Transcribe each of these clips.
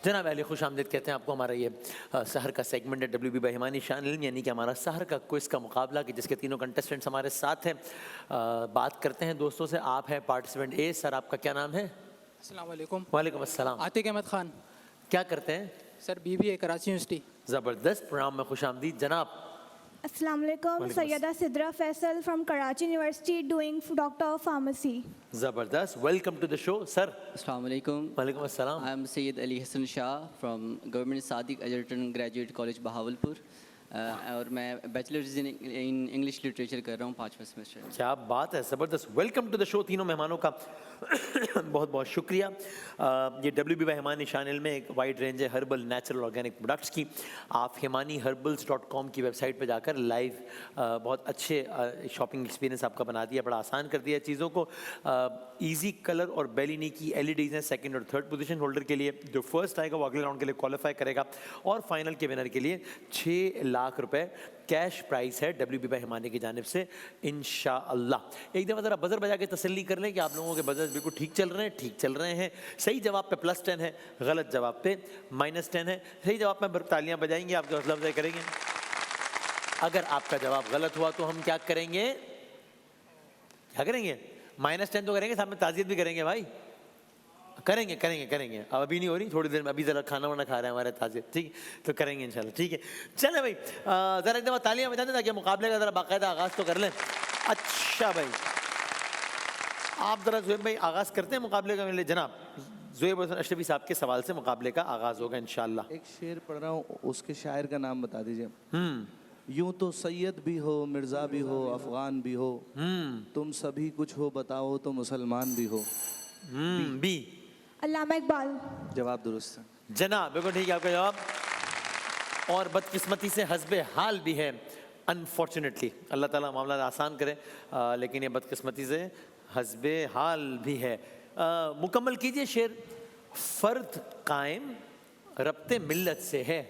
جناب علی خوش آمدید کہتے ہیں آپ کو. ہمارا یہ سحر کا سیگمنٹ ہے WB بہیمانی شان علم، یعنی کہ ہمارا سحر کا کوئز کا مقابلہ کہ جس کے تینوں کنٹسٹنٹس ہمارے ساتھ ہیں. بات کرتے ہیں دوستوں سے. آپ ہیں پارٹیسپینٹ اے. سر آپ کا کیا نام ہے؟ السلام علیکم. وعلیکم السلام. عاتق احمد خان. کیا کرتے ہیں؟ Sir BBA Karachi university. زبردست. پروگرام میں خوش آمدید. جناب السلام علیکم. Syeda Sidra Faisal from Karachi university doing doctor of pharmacy. زبردست. Welcome to the show. Sir السلام علیکم. وعلیکم السلام. I am Syed Ali Hassan Shah from Government Sadiq Egerton Graduate College Bahawalpur. اور میں بیچلرز ان انگلش لٹریچر کر رہا ہوں 5واں سیمسٹر. کیا بات ہے. زبردست. ویلکم ٹو دا شو. تینوں مہمانوں کا بہت بہت شکریہ. یہ WB بہیمانی شان علم میں ایک وائڈ رینج ہے ہربل نیچرل آرگینک پروڈکٹس کی. آپ himaniherbals.com کی ویب سائٹ پہ جا کر لائیو بہت اچھے شاپنگ ایکسپیرینس آپ کا بنا دیا, بڑا آسان کر دیا چیزوں کو. ایزی کلر اور بیلینی کی LEDs ہیں سیکنڈ اور تھرڈ پوزیشن ہولڈر کے لیے. جو فرسٹ آئے گا وہ اگلے راؤنڈ کے لیے کوالیفائی کرے گا, اور فائنل کے ونر کے لیے 6 لاکھ روپے کیش پرائز ہے WB بہیمانی کی جانب سے انشاءاللہ. ایک دفعہ ذرا بزر بجا کے تسلی کر لیں کہ آپ لوگوں کے بزر بالکل ٹھیک چل رہے ہیں. صحیح جواب پہ +10 ہے, غلط جواب پہ -10 ہے. صحیح جواب میں تالیاں بجائیں گے, آپ کی حوصلہ افزائی کریں گے. اگر آپ کا جواب غلط ہوا تو ہم کیا کریں گے -10 تو کریں گے, ساتھ میں تعزیت بھی کریں گے بھائی. کریں گے. اب ابھی نہیں ہو رہی, تھوڑی دیر میں. ابھی ذرا کھانا وانا کھا رہے ہیں ہمارے تعزیت, ٹھیک تو کریں گے انشاءاللہ. ٹھیک ہے چلیں بھائی, ذرا ایک دفعہ تالیاں بجا دیں تاکہ مقابلے کا ذرا باقاعدہ آغاز تو کر لیں. اچھا بھائی, آپ ذرا زہیب بھائی آغاز کرتے ہیں مقابلے کا. میرے جناب زہیب حسن اشرفی صاحب کے سوال سے مقابلے کا آغاز ہوگا انشاءاللہ. ایک شعر پڑھ رہا ہوں, اس کے شاعر کا نام بتا دیجئے. یوں تو سید بھی ہو, مرزا بھی ہو, افغان بھی ہو, تم سبھی کچھ ہو, بتاؤ تو مسلمان بھی ہو. بی علامہ اقبال. جواب درست ہے جناب, بالکل ٹھیک ہے آپ کا جواب. اور بدقسمتی سے حسب حال بھی ہے انفارچونیٹلی. اللہ تعالیٰ معاملہ آسان کرے, لیکن یہ بدقسمتی سے حسب حال بھی ہے. مکمل کیجئے شعر. فرد قائم ربط ملت سے ہے.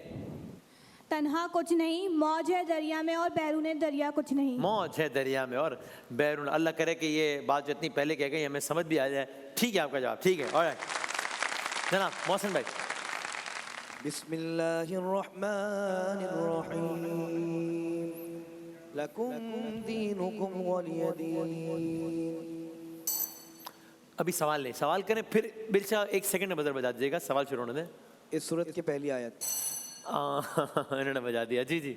تنہا کچھ نہیں, موج ہے دریا میں اور بیرون دریا کچھ نہیں. موج ہے دریا میں اور بیرون. اللہ کرے کہ یہ بات جو اتنی پہلے کہہ گئی ہمیں سمجھ بھی آ جائے. ٹھیک ہے آپ کا جواب, ٹھیک ہے. alright جناب محسن بھائی. بسم اللہ الرحمن الرحیم لکم دینکم ولی دین. ابھی سوال نہیں, سوال کریں پھر بلشا 1 سیکنڈ میں بزر بجا دیجیے گا. سوال شروع ہونے دیں. اس سورت کی پہلی آیت. انہوں نے بجا دیا. جی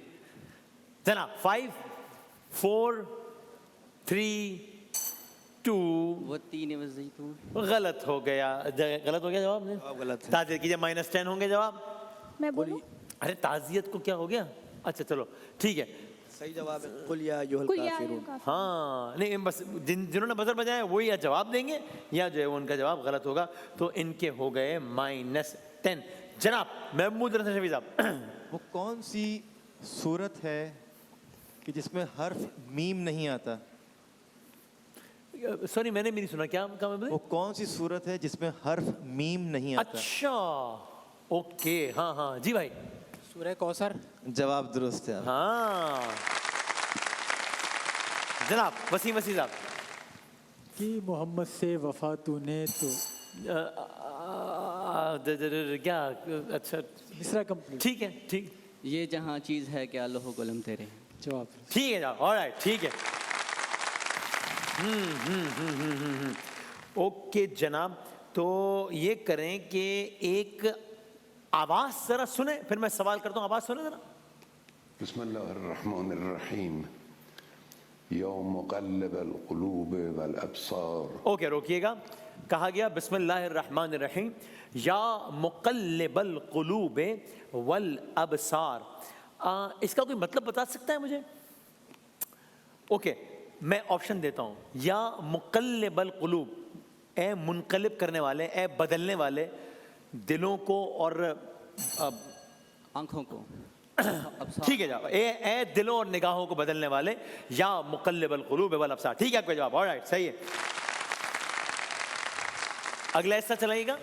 جناب. 5 4 3 2 وہ 3 والزیتون. غلط ہو گیا جواب نے. غلط ہے. تعزیت کیجیے. -10 ہوں گے جواب. میں بولوں ارے تعزیت کو کیا ہو گیا. اچھا چلو ٹھیک ہے. صحیح جواب ہے قل یا ایھا کوئی الکافرون. ہاں نہیں, بس جنہوں نے بزر بجایا وہی یا جواب دیں گے یا جو ہے وہ ان کا جواب غلط ہوگا, تو ان کے ہو گئے -10. جناب محمود رضا شفیع صاحب. وہ کون سی صورت ہے کہ جس میں حرف میم نہیں آتا؟ سوری میں نے میری سنا. کیا وہ کون سی صورت ہے جس میں حرف میم نہیں آتا؟ اچھا اوکے. ہاں جی بھائی. سورہ کوثر. جواب درست ہے. ہاں جناب وسیم صاحب. کہ محمد سے وفا تو نے تو کیا. اچھا مصرع کمپلیٹ. ٹھیک ہے ٹھیک. یہ جہاں چیز ہے کہ اللہ و قلم تیرے ہیں. جواب ٹھیک ہے جناب. alright ٹھیک ہے. اوکے جناب, تو یہ کریں کہ ایک آواز ذرا سنیں, پھر میں سوال کرتا ہوں. آواز سنیں ذرا. بسم اللہ الرحمن الرحیم یوم مقلب القلوب والابصار. اوکے روکیے گا. کہا گیا بسم اللہ الرحمن الرحیم یا مقلب القلوب والابصار. اس کا کوئی مطلب بتا سکتا ہے مجھے؟ اوکے میں آپشن دیتا ہوں. یا مقلب القلوب, اے منقلب کرنے والے, اے بدلنے والے دلوں کو اور آنکھوں کو. ٹھیک ہے جواب. اے دلوں اور نگاہوں کو بدلنے والے, یا مقلب القلوب والابصار. ٹھیک ہے آپ کا جواب. alright صحیح ہے. اگلا حصہ چلائیے گا.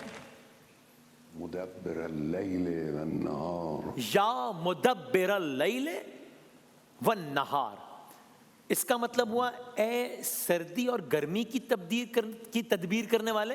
مدبر اللیل والنہار. یا مدبر اللیل والنہار. اس کا مطلب ہوا اے سردی اور گرمی کی تدبیر کرنے والے,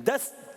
10,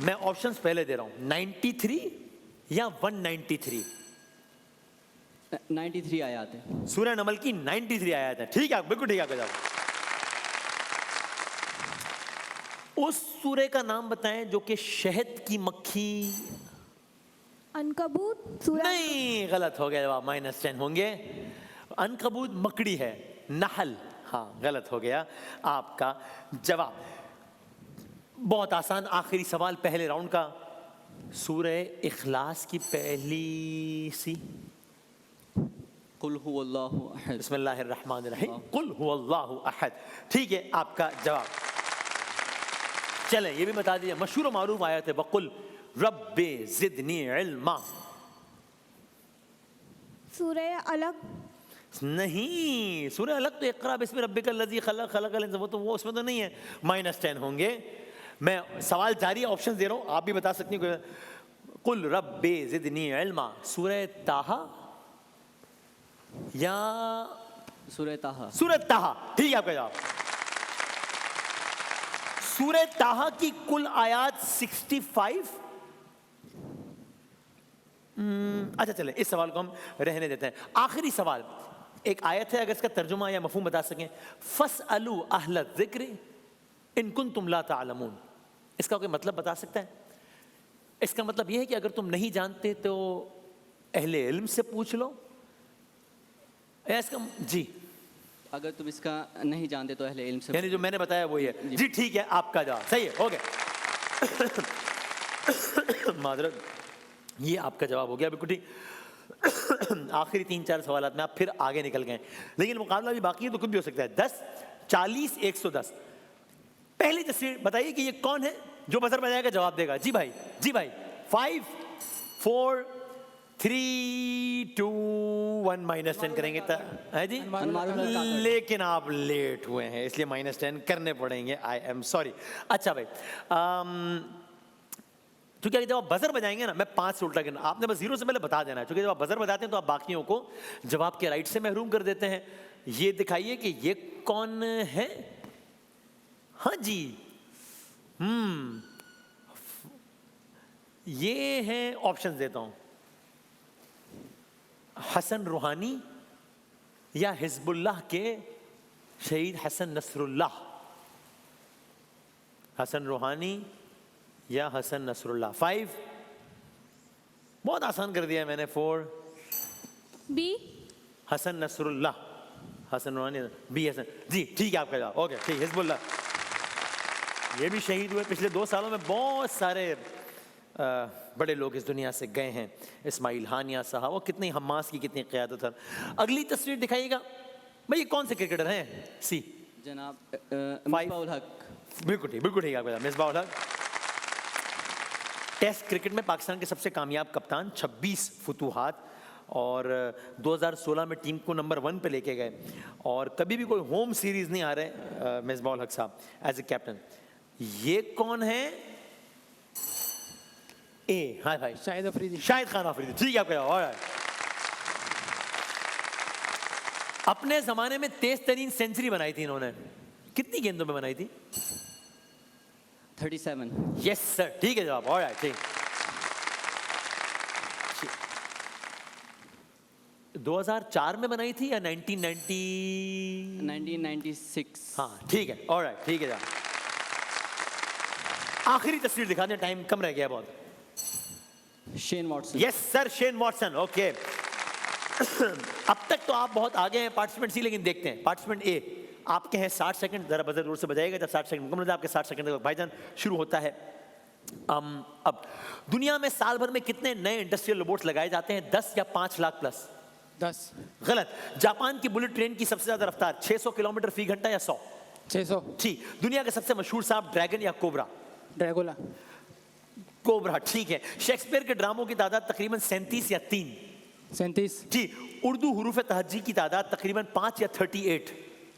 میں آپشنز پہلے دے رہا ہوں 93 یا 193. 93 آیات ہے. سورہ نمل کی 93 آیات ہے. ٹھیک ہے بالکل ٹھیک ہے آپ کا جواب. اس سورہ کا نام بتائیں جو کہ شہد کی مکھی. عنکبوت سورہ نہیں غلط ہو گیا جواب. -10 ہوں گے. عنکبوت مکڑی ہے. نحل. ہاں غلط ہو گیا آپ کا جواب. بہت آسان آخری سوال پہلے راؤنڈ کا. سورہ اخلاص کی پہلی سی. قل هو اللہ احد. بسم اللہ الرحمن الرحیم. قل هو اللہ احد. ٹھیک ہے آپ کا جواب. چلیں یہ بھی بتا دیجیے مشہور و معروف آیت ہے وقل رب زدنی علما. سورہ الگ. نہیں سورہ الگ تو اقرا بسم ربک الذی خلق خلق الانسان وہ اس میں تو نہیں ہے. -10 ہوں گے. میں سوال جاری آپشن دے رہا ہوں آپ بھی بتا سکتی ہیں. قل رب زدنی علما. سورہ طٰہٰ یا سورہ طٰہٰ. سورہ طٰہٰ. ٹھیک ہے آپ کا جواب. سورہ طٰہٰ کی کل آیات 65. اچھا چلیں اس سوال کو ہم رہنے دیتے ہیں. آخری سوال ایک آیت ہے اگر اس کا ترجمہ یا مفہوم بتا سکیں. فَاسْأَلُوا أَهْلَ الذِّكْرِ إِن كُنتُمْ لَا تَعْلَمُونَ. اس کا کوئی مطلب بتا سکتا ہے؟ اس کا مطلب یہ ہے کہ اگر تم نہیں جانتے تو اہل علم سے پوچھ لو. یا اس کا جی اگر تم اس کا نہیں جانتے تو اہل علم سے. یعنی جو میں نے بتایا وہی ہے. جی ٹھیک ہے آپ کا جواب صحیح ہے. ہو گیا. معذرت یہ آپ کا جواب ہو گیا بالکل ٹھیک. آخری 3-4 سوالات میں آپ پھر آگے نکل گئے لیکن مقابلہ بھی باقی ہے تو کچھ بھی ہو سکتا ہے. 10 40 110. پہلی تصویر بتائیے کہ یہ کون ہے جو بزر بجائے گا جواب دے گا. جی بھائی جی بھائی. 5 4 3 2 1 -10 کریں گے ہے جی. لیکن آپ لیٹ ہوئے ہیں اس لیے -10 کرنے پڑیں گے. I am sorry. اچھا بھائی چونکہ جب آپ بزر بجائیں گے نا میں 5 سے الٹا کرنا. آپ نے بس 0 سے پہلے بتا دینا ہے. چونکہ جب آپ بزر بجاتے ہیں تو آپ باقیوں کو جواب کے رائٹ سے محروم کر دیتے ہیں. یہ دکھائیے کہ یہ کون ہے. ہاں جی یہ ہیں آپشن دیتا ہوں. حسن روحانی یا حزب اللہ کے شہید حسن نصر اللہ. حسن روحانی یا حسن نصر اللہ. 5 بہت آسان کر دیا میں نے. 4 بی حسن نصر اللہ. حسن روحانی بی حسن. جی ٹھیک ہے آپ کا جواب. اوکے ٹھیک. حزب اللہ یہ بھی شہید ہوئے. پچھلے 2 سالوں میں بہت سارے بڑے لوگ اس دنیا سے گئے ہیں. اسماعیل ہانیہ صاحب وہ کتنی حماس کی کتنی قیادت ہے. اگلی تصویر دکھائیے گا بھائی. یہ کون سے کرکٹر ہیں؟ سی جناب مصباح الحق. بالکل ٹھیک بالکل ٹھیک. آپ کا مصباح الحق ٹیسٹ کرکٹ میں پاکستان کے سب سے کامیاب کپتان. 26 فتوحات اور 2016 میں ٹیم کو نمبر 1 پہ لے کے گئے اور کبھی بھی کوئی ہوم سیریز نہیں آ رہے مصباح الحق صاحب ایز اے کیپٹن. یہ کون ہے؟ اے ہاں بھائی شاہد افریدی. شاہد خان افریدی. ٹھیک ہے آپ کا. اپنے زمانے میں تیز ترین سینچری بنائی تھی انہوں نے. کتنی گیندوں میں بنائی تھی؟ 37. یس سر. ٹھیک ہے جواب. ٹھیک. 2004 میں بنائی تھی یا 1996. ہاں ٹھیک ہے. ٹھیک ہے جواب. آخری تصویر دکھا دیں ٹائم کم رہ گیا بہت. Shane Watson. یس سر شین واٹسن. اوکے اب تک تو آپ بہت آگے ہیں پارٹیسپینٹ سی لیکن دیکھتے ہیں پارٹیسپینٹ اے آپ کے ہیں 60 سیکنڈ. ذرا بزر زور سے بجائے گا. جب 60 سیکنڈ مکمل ہو جائے آپ کے 60 سیکنڈ تک بھائی جان شروع ہوتا ہے. اب دنیا میں سال بھر میں کتنے نئے انڈسٹریل روبوٹس لگائے جاتے ہیں؟ 10 یا 5 لاکھ پلس؟ 10. غلط. جاپان کی بلٹ ٹرین کی سب سے زیادہ رفتار 600 کلومیٹر فی گھنٹہ یا 100؟ 600. ٹھیک. دنیا کا سب سے مشہور سانپ ڈریگن یا کوبرا؟ ڈریگولا. کوبرا. ٹھیک ہے. شیکسپیئر کے ڈراموں کی تعداد تقریباً 37 یا 3؟ 37. جی. اردو حروف تہجی کی تعداد تقریباً 5 یا 38؟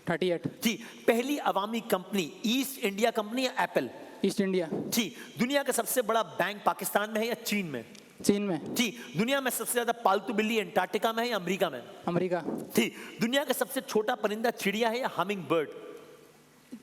38. جی. پہلی عوامی کمپنی ایسٹ انڈیا کمپنی یا ایپل؟ East India. جی. دنیا کا سب سے بڑا بینک پاکستان میں ہے یا چین میں؟ چین میں. جی. دنیا میں سب سے زیادہ پالتو بلی انٹارکٹیکا میں ہے یا امریکہ میں؟ امریکہ. جی. دنیا کا سب سے چھوٹا پرندہ چڑیا ہے یا ہمنگ برڈ؟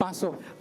500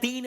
3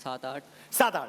7-8 7-8।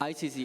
ICC।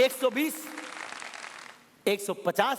120 150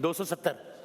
270।